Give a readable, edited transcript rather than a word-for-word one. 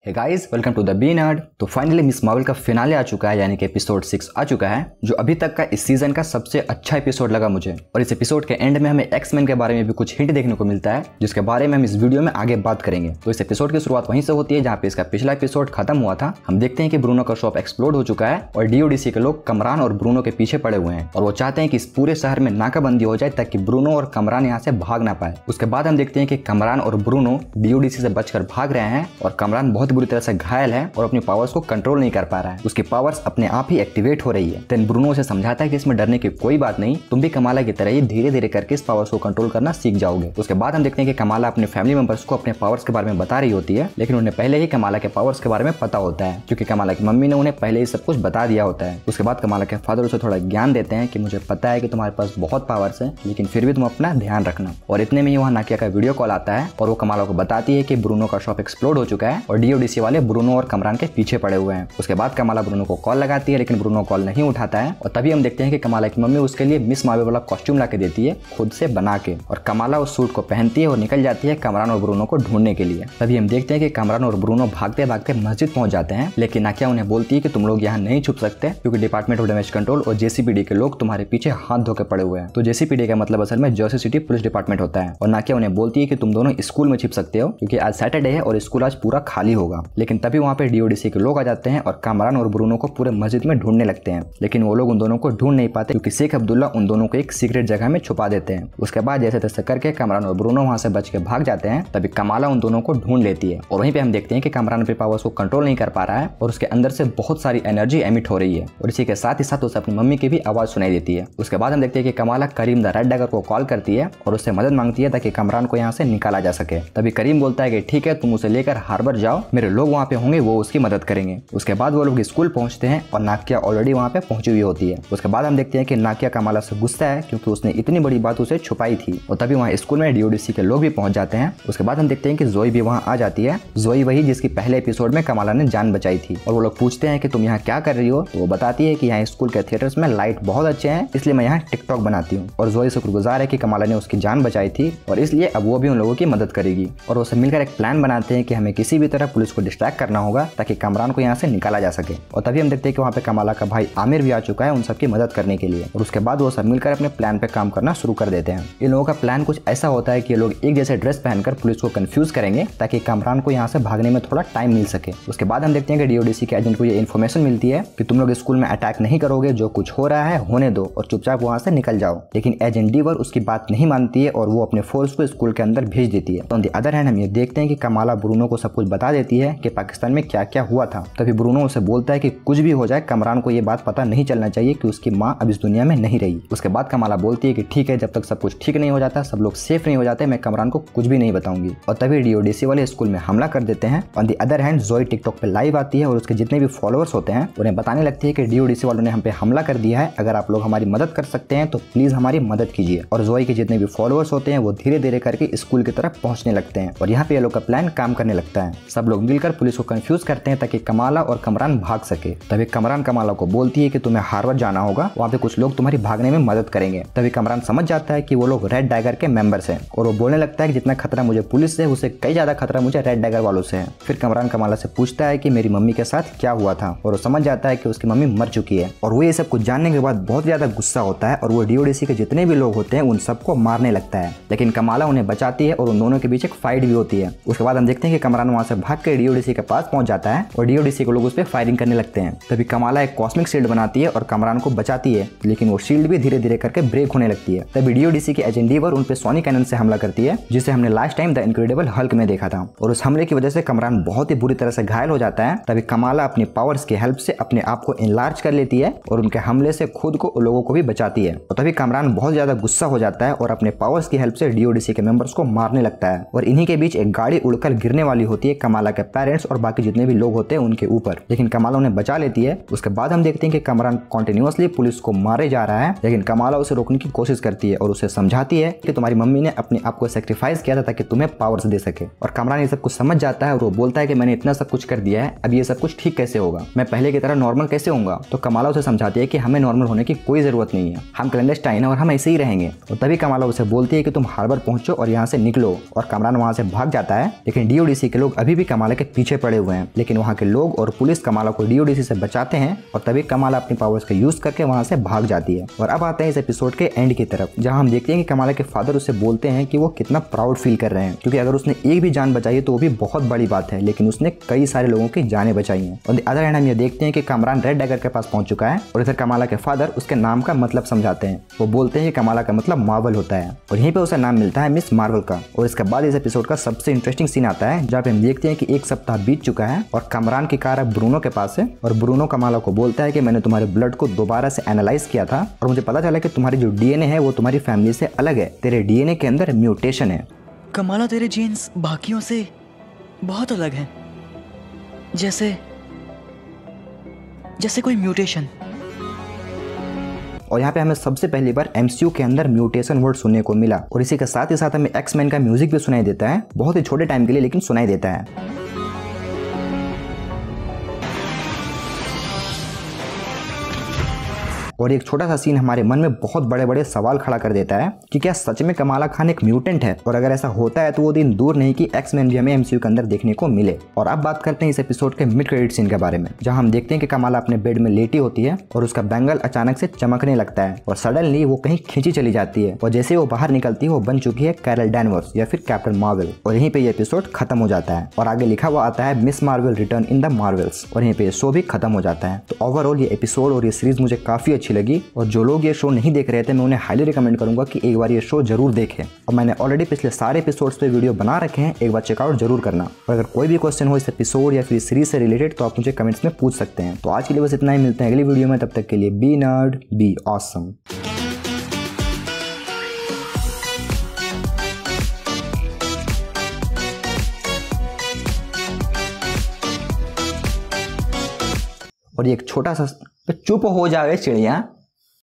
Hey guys, welcome to the be nerd. तो finally Miss Marvel का finale आ चुका है, यानी कि एपिसोड 6 आ चुका है, जो अभी तक का इस सीजन का सबसे अच्छा एपिसोड लगा मुझे। और इस एपिसोड के एंड में हमें एक्स-मैन के बारे में भी कुछ हिंट देखने को मिलता है, जिसके बारे में हम इस वीडियो में आगे बात करेंगे। तो इस एपिसोड की शुरुआत वहीं से होती है जहाँ पे इसका पिछला एपिसोड खत्म हुआ था। हम देखते हैं कि ब्रूनो का शॉप एक्सप्लोड हो चुका है और डीओडीसी के लोग कमरान और ब्रूनो के पीछे पड़े हुए हैं और वो चाहते हैं कि इस पूरे शहर में नाकाबंदी हो जाए ताकि ब्रूनो और कमरान यहाँ से भाग ना पाए। उसके बाद हम देखते हैं कि कमरान और ब्रूनो डीओडीसी से बचकर भाग रहे हैं और कमरान बहुत बुरी तरह से घायल है और अपनी पावर्स को कंट्रोल नहीं कर पा रहा है। उसकी पावर्स अपने आप ही एक्टिवेट हो रही है। देन ब्रूनो उसे समझाता है कि इसमें डरने की कोई बात नहीं, तुम भी कमाला की तरह ही धीरे धीरे करके इस पावर्स को कंट्रोल करना सीख जाओगे। उसके बाद हम देखते हैं कि कमाला अपने फैमिली मेंबर्स को अपने पावर्स के बारे में बता रही होती है, लेकिन उन्हें पहले ही कमाला के पावर्स के बारे में पता होता है क्योंकि कमाला की मम्मी ने उन्हें पहले ही सब कुछ बता दिया होता है। उसके बाद कमाला के फादर उसे थोड़ा ज्ञान देते हैं कि मुझे पता है कि तुम्हारे पास बहुत पावर्स है, लेकिन फिर भी तुम अपना ध्यान रखना। और इतने में ही वहाँ नाकिया का वीडियो कॉल आता है और वो कमाला को बताती है कि ब्रूनो का शॉप एक्सप्लोड हो चुका है और डीओडीसी वाले ब्रूनो और कमरान के पीछे पड़े हुए हैं। उसके बाद कमाला ब्रूनो को कॉल लगाती है, लेकिन ब्रूनो कॉल नहीं उठाता है और तभी हम देखते हैं कि कमाला की मम्मी उसके लिए मिस मार्वल वाला कॉस्ट्यूम ला के देती है खुद से बना के, और कमाला उस सूट को पहनती है और निकल जाती है कमरान और ब्रूनो को ढूंढने के लिए। तभी हम देखते हैं कि कमरान और ब्रूनो भागते भागते मस्जिद पहुंच जाते हैं, लेकिन नाकिया उन्हें बोलती है कि तुम लोग यहाँ नहीं छुप सकते क्योंकि डिपार्टमेंट ऑफ डैमेज कंट्रोल और जेसीपीडी के लोग तुम्हारे पीछे हाथ धो के पड़े हुए हैं। तो जेसीपीडी का मतलब असल में जर्सी सिटी पुलिस डिपार्टमेंट होता है और नाकिया उन्हें बोलती है कि तुम दोनों स्कूल में छिप सकते हो क्योंकि आज सैटरडे है और स्कूल आज पूरा खाली होगा। लेकिन तभी वहाँ पे डीओडीसी के लोग आ जाते हैं और कमरान और ब्रूनो को पूरे मस्जिद में ढूंढने लगते हैं, लेकिन वो लोग उन दोनों को ढूंढ नहीं पाते क्योंकि शेख अब्दुल्ला उन दोनों को एक सीक्रेट जगह में छुपा देते हैं। उसके बाद जैसे तैसे करके कमरान और ब्रूनो वहां से बच के भाग जाते हैं। तभी कमाला उन दोनों को ढूंढ लेती है और वहीं पे हम देखते हैं कि कमरान अपने पावर्स को कंट्रोल नहीं कर पा रहा है और उसके अंदर से बहुत सारी एनर्जी एमिट हो रही है और इसी के साथ ही साथ उसे अपनी मम्मी की भी आवाज सुनाई देती है। उसके बाद हम देखते हैं कि कमाला करीम द रेड डैगर को कॉल करती है और उससे मदद मांगती है ताकि कमरान को यहाँ से निकाला जा सके। तभी करीम बोलता है कि ठीक है, तुम उसे लेकर हार्बर जाओ, मेरे लोग वहाँ पे होंगे, वो उसकी मदद करेंगे। उसके बाद वो लोग स्कूल पहुंचते हैं और नाकिया ऑलरेडी वहाँ पे पहुंची हुई होती है। उसके बाद हम देखते हैं कि नाकिया कमाला से गुस्सा है क्योंकि उसने इतनी बड़ी बात उसे छुपाई थी और तभी वहाँ स्कूल में डीओडीसी के लोग भी पहुंच जाते हैं। उसके बाद हम देखते हैं कि जोई भी वहाँ आ जाती है। जोई वही जिसकी पहले एपिसोड में कमाला ने जान बचाई थी और वो लोग पूछते हैं कि तुम यहाँ क्या कर रही हो, तो वो बताती है कि यहाँ स्कूल के थिएटर्स में लाइट बहुत अच्छे हैं, इसलिए मैं यहाँ टिकटॉक बनाती हूँ। और जोई शुक्रगुजार है कि कमाला ने उसकी जान बचाई थी और इसलिए अब वो भी उन लोगों की मदद करेगी। और वो सब मिलकर एक प्लान बनाते हैं कि हमें किसी भी तरह पुलिस को डिस्ट्रैक्ट करना होगा ताकि कमरान को यहाँ से निकाला जा सके। और तभी हम देखते हैं कि वहाँ पे कमाला का भाई आमिर भी आ चुका है उन सबकी मदद करने के लिए और उसके बाद वो सब मिलकर अपने प्लान पे काम करना शुरू कर देते हैं। इन लोगों का प्लान कुछ ऐसा होता है कि ये लोग एक जैसे ड्रेस पहनकर पुलिस को कंफ्यूज करेंगे ताकि कमरान को यहाँ से भागने में थोड़ा टाइम मिल सके। उसके बाद हम देखते हैं कि डीओडीसी के एजेंट को ये इन्फॉर्मेशन मिलती है कि तुम लोग स्कूल में अटैक नहीं करोगे, जो कुछ हो रहा है होने दो और चुपचाप वहाँ से निकल जाओ। लेकिन एजेंट डीवर उसकी बात नहीं मानती है और वो अपने फोर्स को स्कूल के अंदर भेज देती है। ऑन द अदर हैंड हम ये देखते हैं कि कमाला ब्रूनो को सब कुछ बता देती है कि पाकिस्तान में क्या क्या हुआ था। तभी ब्रूनो उसे बोलता है कि कुछ भी हो जाए कमरान को ये बात पता नहीं चलना चाहिए कि उसकी माँ अब इस दुनिया में नहीं रही। उसके बाद कमाला बोलती है कि ठीक है, जब तक सब कुछ ठीक नहीं हो जाता, सब लोग सेफ नहीं हो जाते, मैं कमरान को कुछ भी नहीं बताऊंगी। और तभी डीओडीसी वाले स्कूल में हमला कर देते हैं। ऑन द अदर हैंड जोई टिकटॉक पे लाइव आती है और उसके जितने भी फॉलोअर्स होते हैं उन्हें बताने लगती है कि डीओडीसी वालों ने हम पे हमला कर दिया है, अगर आप लोग हमारी मदद कर सकते हैं तो प्लीज हमारी मदद कीजिए। और जोई के जितने भी फॉलोअर्स होते हैं वो धीरे धीरे करके स्कूल की तरफ पहुंचने लगते हैं और यहाँ पे ये लोग का प्लान काम करने लगता है। सब लोग मिलकर पुलिस को कंफ्यूज करते हैं ताकि कमाला और कमरान भाग सके। तभी कमरान कमाला को बोलती है कि तुम्हें हार्वर्ड जाना होगा, वहाँ पे कुछ लोग तुम्हारी भागने में मदद करेंगे। तभी कमरान समझ जाता है कि वो लोग रेड डैगर के मेंबर्स हैं और वो बोलने लगता है कि जितना खतरा मुझे पुलिस से, उससे कई ज्यादा खतरा मुझे रेड डैगर वालों से है। फिर कमरान कमाला से पूछता है कि मेरी मम्मी के साथ क्या हुआ था और वो समझ जाता है कि उसकी मम्मी मर चुकी है और वो ये सब कुछ जानने के बाद बहुत ज्यादा गुस्सा होता है और वो डीओडीसी के जितने भी लोग होते हैं उन सबको मारने लगता है। लेकिन कमाला उन्हें बचाती है और उन दोनों के बीच एक फाइट भी होती है। उसके बाद हम देखते हैं कि कमरान वहां से भाग के डीओडीसी के पास पहुंच जाता है और डीओडीसी के लोग उस पर फायरिंग करने लगते हैं। तभी कमाला एक कॉस्मिक शील्ड बनाती है और कमरान को बचाती है, लेकिन वो शील्ड भी धीरे धीरे करके ब्रेक होने लगती है। तभी डीओडीसी की एजेंट डीवर उन पे सोनिक कैनन से हमला करती है, जिसे हमने last time the incredible Hulk में देखा था और उस हमले की वजह से कमरान बहुत ही बुरी तरह से घायल हो जाता है। तभी कमाला अपनी पावर्स की हेल्प से अपने आप को इनलार्ज कर लेती है और उनके हमले से खुद को लोगों को भी बचाती है। और तभी कमरान बहुत ज्यादा गुस्सा हो जाता है और अपने पावर्स की हेल्प से डीओडीसी के मेंबर्स को मारने लगता है और इन्हीं के बीच एक गाड़ी उड़कर गिरने वाली होती है कमाला के पेरेंट्स और बाकी जितने भी लोग होते हैं उनके ऊपर, लेकिन कमाला उन्हें बचा लेती है। उसके बाद हम देखते हैं कि कमरान कॉन्टिन्यूअसली पुलिस को मारे जा रहा है, लेकिन कमाला उसे रोकने की कोशिश करती है और उसे समझाती है कि तुम्हारी मम्मी ने अपने आप को सेक्रीफाइस किया था ताकि तुम्हें पावर्स दे सके। और कमरान ये सब कुछ समझ जाता है और वो बोलता है कि मैंने इतना सब कुछ कर दिया है, अब ये सब कुछ ठीक कैसे होगा, मैं पहले की तरह नॉर्मल कैसे होऊंगा। तो कमाला उसे समझाती है कि हमें नॉर्मल होने की कोई जरूरत नहीं है, हम क्लैंडस्टाइन है और हम ऐसे ही रहेंगे। और तभी कमाला उसे बोलती है कि तुम हार्बर पहुंचो और यहाँ से निकलो और कमरान वहां से भाग जाता है। लेकिन डीओडीसी के लोग अभी भी कमाला कमाला के पीछे पड़े हुए हैं, लेकिन वहाँ के लोग और पुलिस कमाला को डीओडीसी से बचाते हैं और तभी कमाला अपनी पावर्स का यूज करके वहाँ से भाग जाती है। और अब आते हैं इस एपिसोड के एंड की तरफ, जहाँ हम देखते हैं कि कमाला के फादर उससे बोलते हैं कि वो कितना प्राउड फील कर रहे हैं, क्योंकि अगर उसने एक भी जान बचाई है तो वो भी बहुत बड़ी बात है, लेकिन उसने कई सारे लोगों की जानें बचाई हैं। और अदर हैंड हम ये देखते हैं कि कामरान रेड डैगर के पास पहुंच चुका है और इधर कमाला के फादर उसके नाम का मतलब समझाते हैं। वो बोलते हैं कि कमाला का मतलब मार्वल होता है और यहीं पे उसे नाम मिलता है मिस मार्वल का। और इसके बाद इस एपिसोड का सबसे इंटरेस्टिंग सीन आता है, जहाँ पे हम देखते हैं कि एक सप्ताह बीत चुका है और कामरान की कार अब ब्रूनो के पास है और ब्रूनो कमाला को बोलता है कि मैंने तुम्हारे ब्लड को दोबारा से एनालाइज किया था और मुझे पता चला कि तुम्हारी जो डीएनए है वो तुम्हारी फैमिली से अलग है, तेरे डीएनए के अंदर म्यूटेशन है। कमाला तेरे जीन्स बाकियों से बहुत अलग हैं, जैसे कोई म्यूटेशन। और यहाँ पे हमें सबसे पहली बार MCU के अंदर म्यूटेशन वर्ड सुनने को मिला और इसी के साथ ही साथ हमें एक्समैन का म्यूजिक भी सुनाई देता है, बहुत ही छोटे टाइम के लिए लेकिन सुनाई देता है। और एक छोटा सा सीन हमारे मन में बहुत बड़े बड़े सवाल खड़ा कर देता है कि क्या सच में कमाला खान एक म्यूटेंट है, और अगर ऐसा होता है तो वो दिन दूर नहीं कि एक्समैन भी हमें MCU के अंदर देखने को मिले। और अब बात करते हैं इस एपिसोड के मिड क्रेडिट सीन के बारे में, जहां हम देखते हैं कि कमाला अपने बेड में लेटी होती है और उसका बैंगल अचानक से चमकने लगता है और सडनली वो कहीं खींची चली जाती है और जैसे वो बाहर निकलती है वो बन चुकी है कैरल डैनवर्स या फिर कैप्टन मार्वल। और यहीं पे ये एपिसोड खत्म हो जाता है और आगे लिखा हुआ आता है miss Marvel return in the Marvels, और यहीं पे ये शो भी खत्म हो जाता है। तो ओवरऑल ये एपिसोड और ये सीरीज मुझे काफी अच्छी लगी और जो लोग ये शो नहीं देख रहे थे मैं उन्हें हाईली रिकमेंड करूंगा कि एक बार ये शो जरूर देखें। और मैंने ऑलरेडी पिछले सारे एपिसोड्स पे वीडियो बना रखे हैं, एक बार चेकआउट जरूर करना। और अगर कोई भी क्वेश्चन हो इस एपिसोड या फिर सीरीज से रिलेटेड तो आप मुझे कमेंट्स में पूछ सकते हैं। तो आज के लिए बस इतना ही, मिलते हैं अगली वीडियो में, तब तक के लिए बी नर्ड बी ऑसम। और ये एक छोटा सा, चुप हो जाए चिड़िया।